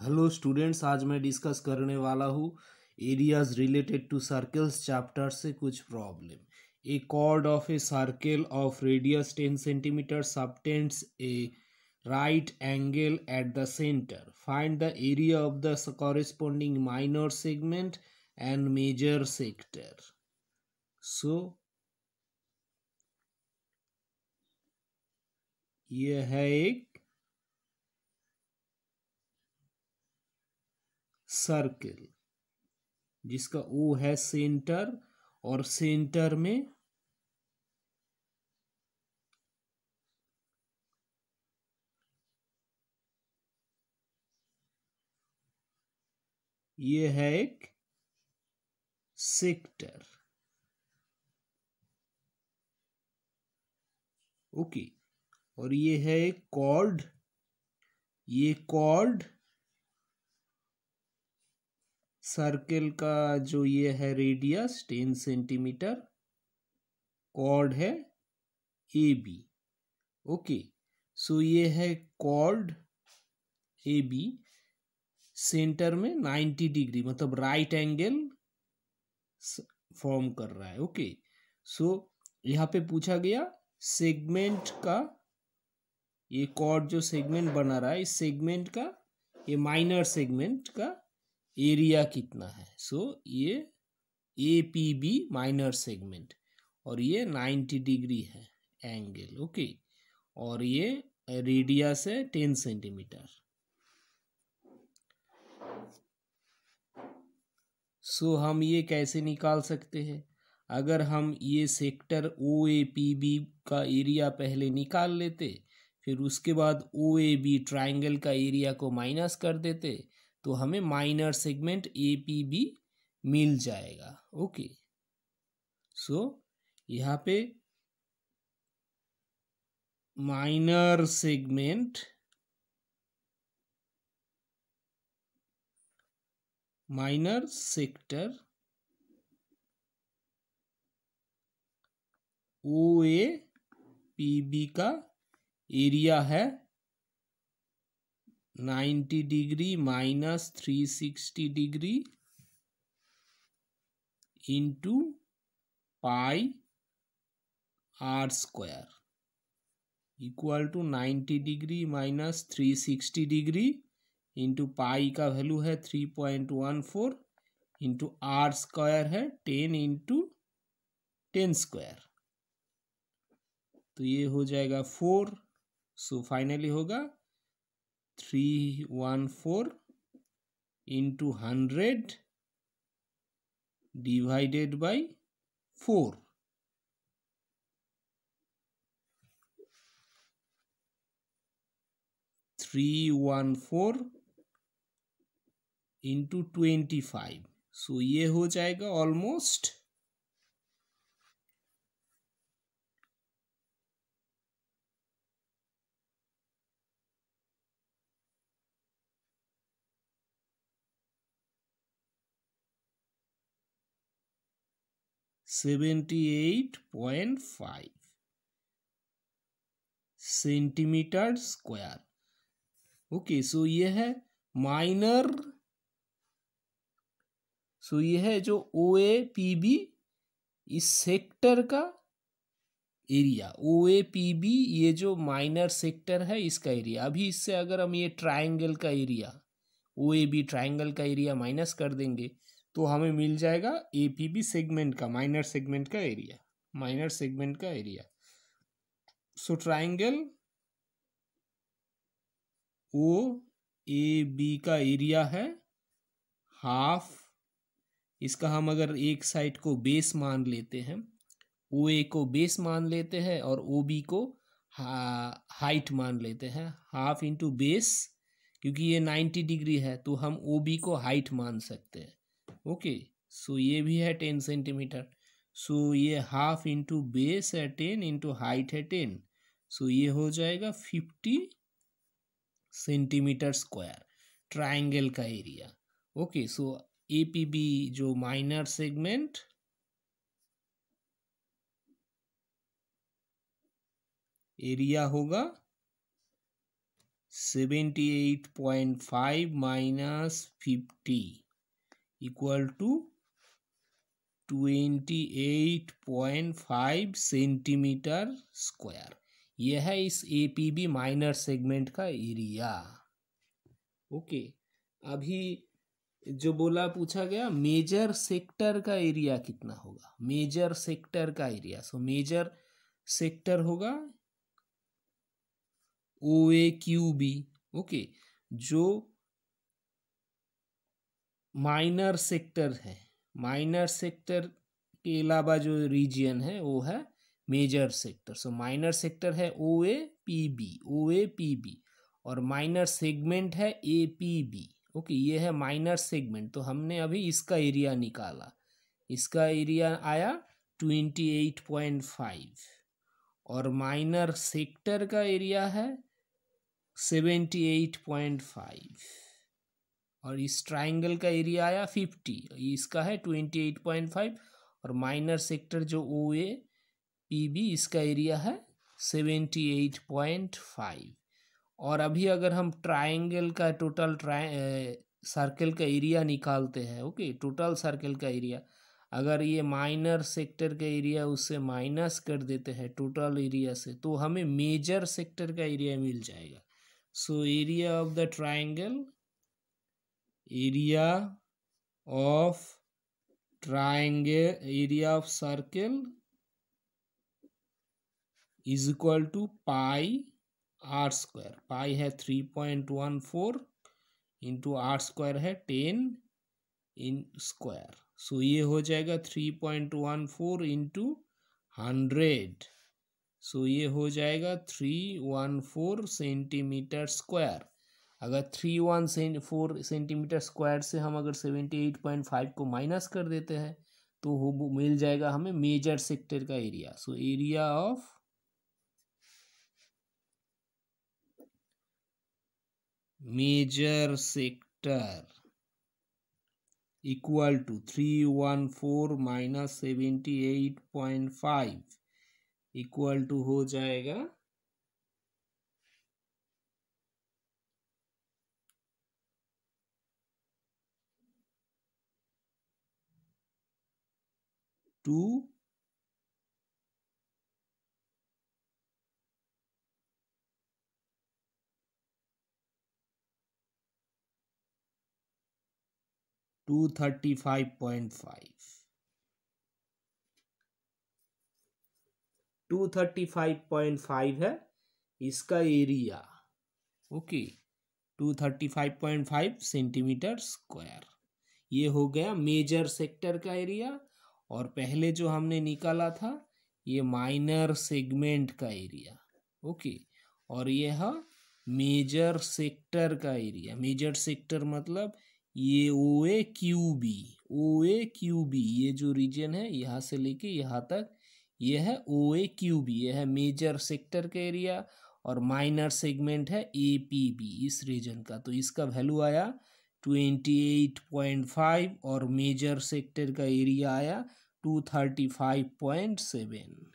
Hello students, आज मैं discuss करने वाला हूँ areas related to circles chapter से कुछ problem. A chord of a circle of radius 10 centimetre subtends A right angle at the center. Find the area of the corresponding minor segment and major sector. So ये है एक circle जिसका ओ है centre और centre में ये है एक सेक्टर। ओके, और ये है एक कॉर्ड। ये कॉर्ड सर्कल का जो ये है रेडियस 10 सेंटीमीटर कॉर्ड है ए बी। ओके, सो ये है कॉर्ड ए बी, सेंटर में 90 डिग्री मतलब राइट एंगल फॉर्म कर रहा है। ओके, सो यहाँ पे पूछा गया सेगमेंट का, ये कॉर्ड जो सेगमेंट बना रहा है इस सेगमेंट का, ये माइनर सेगमेंट का एरिया कितना है। सो ये A P B minor segment और ये 90 डिग्री है एंगल। ओके, और ये रेडियस है 10 सेंटीमीटर। सो हम ये कैसे निकाल सकते हैं? अगर हम ये sector O A P B का एरिया पहले निकाल लेते, फिर उसके बाद ओ ए बी ट्राइंगल का एरिया को माइनस कर देते, तो हमें minor segment A P B मिल जाएगा। ओके, सो यहाँ पे minor segment minor sector O A P B का एरिया है 90 degree minus 360 degree into pi are square equal to 90 degree minus 360 degree into pi का वैल्यू है 3.14 into are square है 10 into 10 square, तो ये हो जाएगा 4। सो फाइनली होगा 314 into 100 divided by 4। Three 114 into 25, so ये हो जाएगा almost 78.5 centimetre square. Okay, so ये है माइनर, सो ये है जो ओ ए पी बी इस सेक्टर का area. O A P B ये जो माइनर सेक्टर है इसका एरिया। अभी इससे अगर हम ये ट्राइंगल का area, O A B triangle का एरिया माइनस कर देंगे तो हमें मिल जाएगा ए पी बी सेगमेंट का, माइनर सेगमेंट का एरिया, माइनर सेगमेंट का area. So triangle O A B का एरिया है हाफ, इसका हम अगर एक साइड को बेस मान लेते हैं, ओ ए को बेस मान लेते हैं और ओ बी को हाइट मान लेते हैं, हाफ इंटू बेस, क्योंकि ये 90 डिग्री है तो हम ओ बी को हाइट मान सकते हैं। ओके, सो ये भी है 10 सेंटीमीटर, सो ये हाफ इंटू बेस है 10 इंटू हाइट है 10, सो ये हो जाएगा 50 सेंटीमीटर स्क्वायर ट्राइंगल का area. Okay, so A P B जो माइनर सेगमेंट एरिया होगा 78.5 minus 50 equal to 28.5 centimetre square. यह है इस एपीबी माइनर सेगमेंट का एरिया। ओके, अभी जो बोला पूछा गया मेजर सेक्टर का एरिया कितना होगा। मेजर सेक्टर का एरिया, सो मेजर सेक्टर होगा OAQB। ओके, जो माइनर सेक्टर है, माइनर सेक्टर के अलावा जो रीजियन है वो है major sector. So minor sector है OAPB और माइनर सेगमेंट है APB। ओके, ये है माइनर सेगमेंट। तो हमने अभी इसका एरिया निकाला, इसका एरिया आया 28.5 और माइनर सेक्टर का एरिया है 78.5 और इस ट्राइंगल का एरिया आया 50, इसका है 28.5 और माइनर सेक्टर जो OAPB इसका एरिया है 78.5। और अभी अगर हम ट्राइंगल का टोटल सर्कल का एरिया निकालते हैं, ओके, टोटल सर्कल का एरिया, अगर ये माइनर सेक्टर का एरिया उससे माइनस कर देते हैं टोटल एरिया से, तो हमें मेजर सेक्टर का एरिया मिल जाएगा। So area of the triangle, area of triangle, area of circle is equal to pi are square. Pi है 3.14 इंटू आर स्क्वायर है 10 इन स्क्वायर। सो ये हो जाएगा 3.14 इंटू 100। सो ये हो जाएगा 314 सेंटीमीटर स्क्वायर। अगर 314 सेंटीमीटर स्क्वायर से हम अगर 78.5 को माइनस कर देते हैं तो वो मिल जाएगा हमें मेजर सेक्टर का area. So area of major sector equal to 314 minus 78.5 equal to हो जाएगा 235.5। 235.5 है इसका एरिया। Okay, 235.5 centimetre square. ये हो गया मेजर सेक्टर का एरिया। और पहले जो हमने निकाला था ये माइनर सेगमेंट का एरिया। ओके, और यह मेजर सेक्टर का एरिया। मेजर सेक्टर मतलब ये OAQB, OAQB ये जो रीजन है यहाँ से लेके यहाँ तक ये है OAQB, ये है मेजर सेक्टर का एरिया और माइनर सेगमेंट है APB इस रीजन का। तो इसका वैल्यू आया 28.5 और मेजर सेक्टर का एरिया आया 235.7।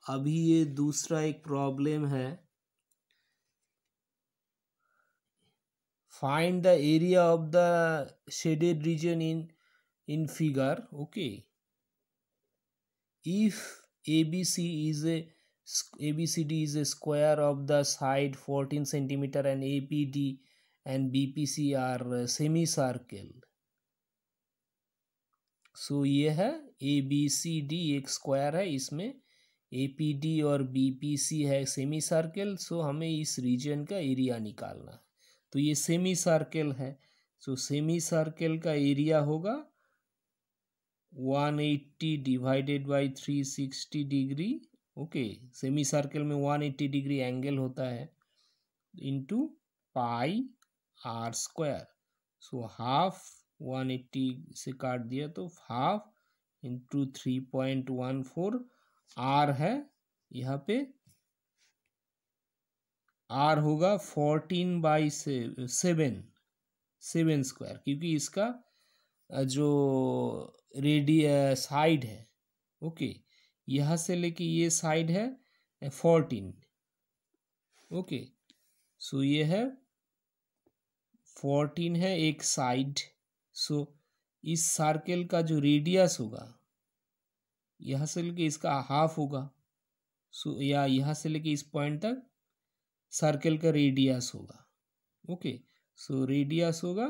अभी ये दूसरा एक प्रॉब्लम है, find the area of the shaded region in figure. Okay, if ABCD is a square of the side 14 centimeter and APD and BPC are semicircle, so ये है ABCD एक स्क्वायर है, इसमें APD और BPC है semi circle. सो हमें इस reason का एरिया निकालना है। तो ये सेमी सर्कल है, सो सेमी सर्कल का एरिया होगा 180 divided by 360 degree. Okay, semi circle में 180 डिग्री एंगल होता है into pi are square. So half 180 से काट दिया तो हाफ इंटू 3.14। आर है यहाँ पे, आर होगा 14/7 स्क्वायर, क्योंकि इसका जो साइड है, ओके, यहाँ से लेके ये साइड है 14, ओके। सो ये है 14 है एक साइड। सो इस सर्कल का जो रेडियस होगा यहाँ से लेके इसका हाफ होगा। सो या यहाँ से लेके इस पॉइंट तक सर्कल का रेडियस होगा, ओके। सो रेडियस होगा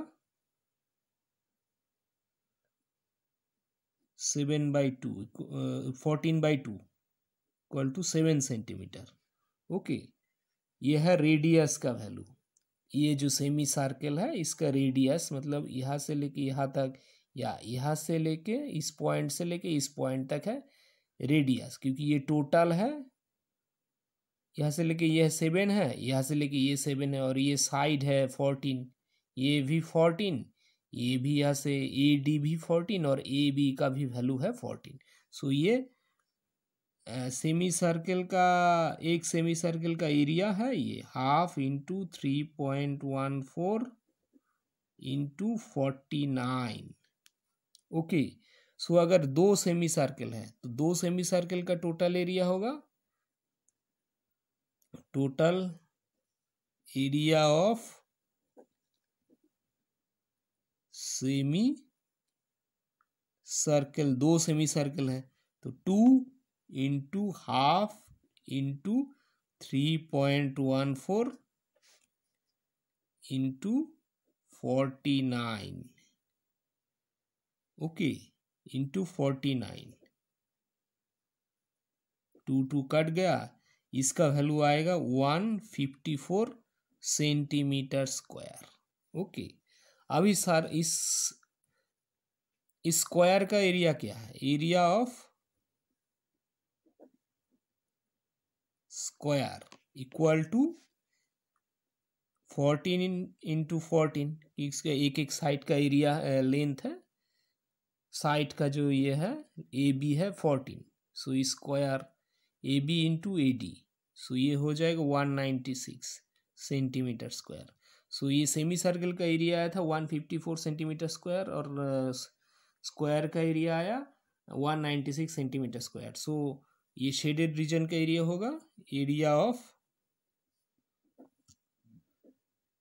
7/2, 14/2 इक्वल टू 7 सेंटीमीटर, ओके। ये है रेडियस का वैल्यू। ये जो सेमी सर्कल है इसका रेडियस मतलब यहाँ से लेके यहाँ तक या यहाँ से लेके इस पॉइंट से लेके इस पॉइंट तक है रेडियस, क्योंकि ये टोटल है। यहाँ से लेके यह 7 है, यहाँ से लेके ये 7 है, और ये साइड है 14, ये भी 14, ये भी यहाँ से ए डी भी 14 और ए बी का भी वैल्यू है 14। सो ये सेमी सर्कल का एक सेमी सर्कल का एरिया है ये 1/2 इंटू 3.14 इंटू 49, ओके। सो अगर दो सेमी सर्कल है तो दो सेमी सर्कल का टोटल एरिया होगा, total area of semi circle, दो सेमी सर्कल है तो 2 into 1/2 into 3.14 into 49, okay, into 49। 2 cut गया, इसका वैल्यू आएगा 154 सेंटीमीटर स्क्वायर, ओके। अभी सर इस स्क्वायर का एरिया क्या है? Area of square equal to 14 into 14, इसका एक एक साइड का एरिया लेंथ है, साइड का जो ये है ए बी है 14, so square A B into A D, so ये हो जाएगा 196 सेंटीमीटर स्क्वायर। सो ये सेमी सर्कल का एरिया आया था 154 सेंटीमीटर स्क्वायर और स्क्वायर का एरिया आया 196 सेंटीमीटर स्क्वायर। सो ये शेडेड रीजन का एरिया होगा, area of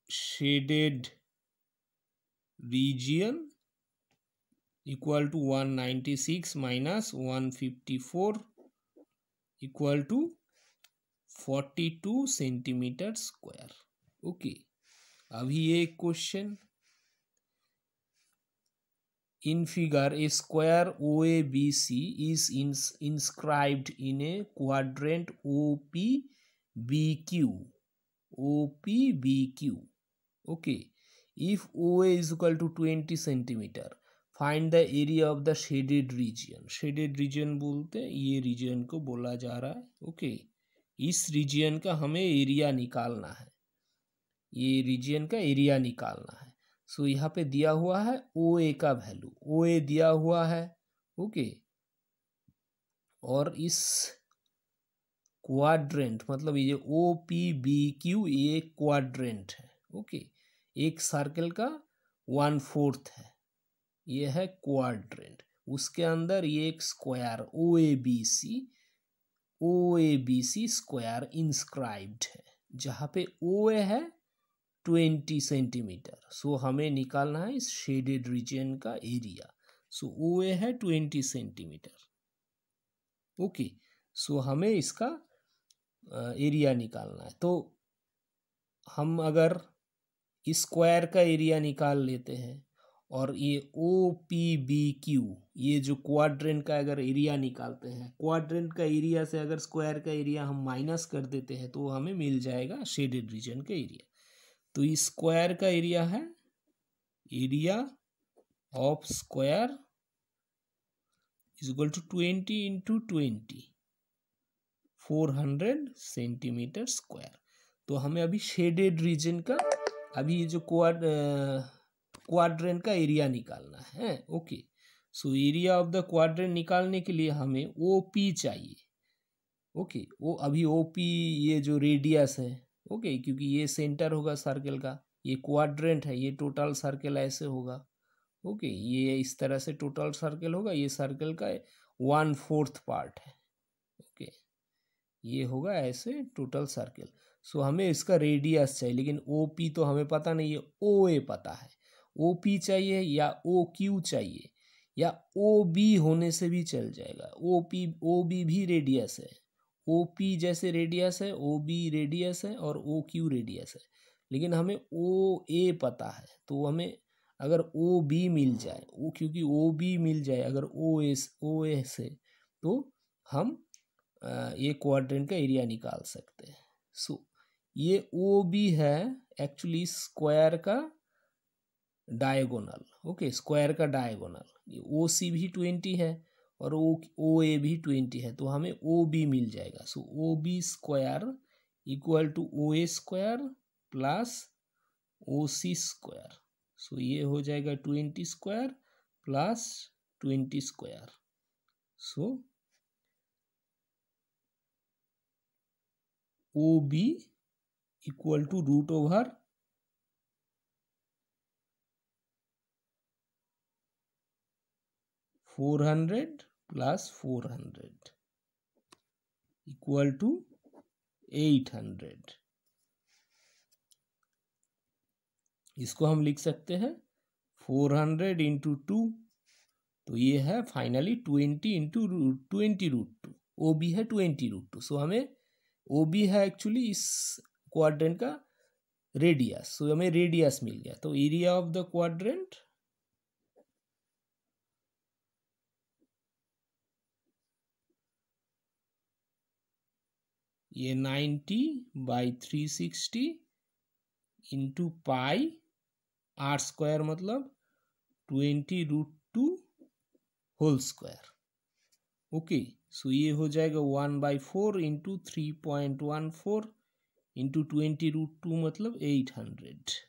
shaded region equal to 196 minus 154 equal to 42 centimetre square, okay. अभी ये question, in figure a square OABC is inscribed in a quadrant OPBQ, okay. If OA is equal to 20 centimeter, find the area of the shaded region। shaded region बोलते ये reason को बोला जा रहा है, okay. इस रीजन का हमें एरिया निकालना है, ये रीजन का एरिया निकालना है। सो यहाँ पे दिया हुआ है OA का वैल्यू, OA दिया हुआ है, ओके। और इस क्वाड्रेंट मतलब ये OPBQ ये क्वाड्रेंट है, ओके। एक सर्कल का 1/4 है, ये है क्वाड्रेंट। उसके अंदर ये एक स्क्वायर OABC स्क्वायर इंस्क्राइब्ड है, जहाँ पे OA है 20 सेंटीमीटर। सो हमें निकालना है इस शेडेड रीजन का एरिया। सो OA है 20 सेंटीमीटर, ओके। सो हमें इसका एरिया निकालना है। तो हम अगर इस स्क्वायर का एरिया निकाल लेते हैं और ये OPBQ ये जो क्वाड्रेंट का अगर एरिया निकालते हैं, क्वाड्रेंट का एरिया से अगर स्क्वायर का एरिया हम माइनस कर देते हैं तो हमें मिल जाएगा शेडेड रीजन का एरिया। तो इस स्क्वायर का एरिया है, area of square is equal to 20 into 20, 400 centimetre square. तो हमें अभी शेडेड रीजन का अभी ये जो क्वाड्रेंट का एरिया निकालना है, okay. So area of the quadrant निकालने के लिए हमें OP चाहिए, ओके। वो अभी OP ये जो रेडियस है, ओके, क्योंकि ये सेंटर होगा सर्कल का, ये क्वाड्रेंट है, ये टोटल सर्कल ऐसे होगा, ओके, ये इस तरह से टोटल सर्कल होगा, ये सर्कल का 1/4 पार्ट है। ओके, ये होगा ऐसे टोटल सर्कल। सो हमें इसका रेडियस चाहिए, लेकिन ओ पी तो हमें पता नहीं है, ओ ए पता है। ओ पी चाहिए या ओ क्यू चाहिए या ओ बी होने से भी चल जाएगा। ओ बी भी रेडियस है, ओ पी जैसे रेडियस है, ओ बी रेडियस है और ओ क्यू रेडियस है, लेकिन हमें ओ ए पता है। तो हमें अगर ओ बी मिल जाए, ओ क्योंकि ओ बी मिल जाए अगर ओ ए से, तो हम ये क्वाड्रेंट का एरिया निकाल सकते हैं। सो ये ओ बी है एक्चुअली स्क्वायर का डायगोनल। ओके, स्क्वायर का डायगोनल। ओ सी भी 20 है और ओ ए भी 20 है, तो हमें ओ बी मिल जाएगा। So O B square equal to O A square plus O C square. So ये हो जाएगा 20 square plus 20 square. So O B equal to root over 400 plus 400 equal to 800। इसको हम लिख सकते हैं 400 इंटू 2, तो ये है फाइनली 20 इंटू 20√2। ओ बी है 20√2। सो हमें ओ बी है एक्चुअली इस क्वाड्रेंट का रेडियस। सो हमें रेडियस मिल गया। तो एरिया ऑफ द क्वाड्रेंट ये 90/360 इंटू पाई आर स्क्वायर मतलब 20√2 होल स्क्वायर। ओके, सो ये हो जाएगा 1/4 इंटू 3.14 इंटू 20√2 मतलब 800।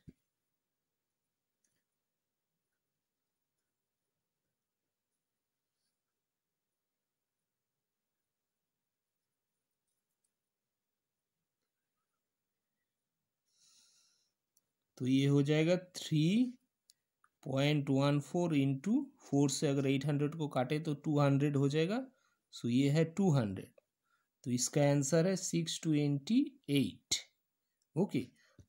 तो ये हो जाएगा 3.14 इंटू 4 से अगर 800 को काटे तो 200 हो जाएगा। सो ये है 200। तो इसका आंसर है 628। ओके,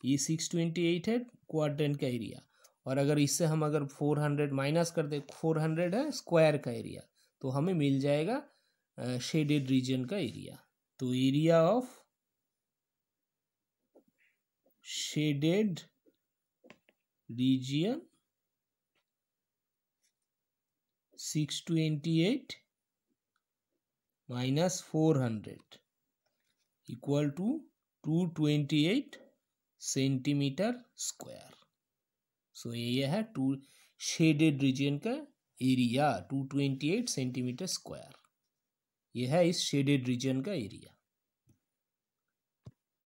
ये 628 है क्वाड्रेंट का एरिया। और अगर इससे हम अगर 400 माइनस कर दे, 400 है स्क्वायर का एरिया, तो हमें मिल जाएगा शेडेड रीजन का एरिया। तो area of shaded region 628 minus 400 equal to 228 centimetre square. So ये है शेडेड रीजन का एरिया 228 सेंटीमीटर स्क्वायर। यह है इस शेडेड रीजन का एरिया।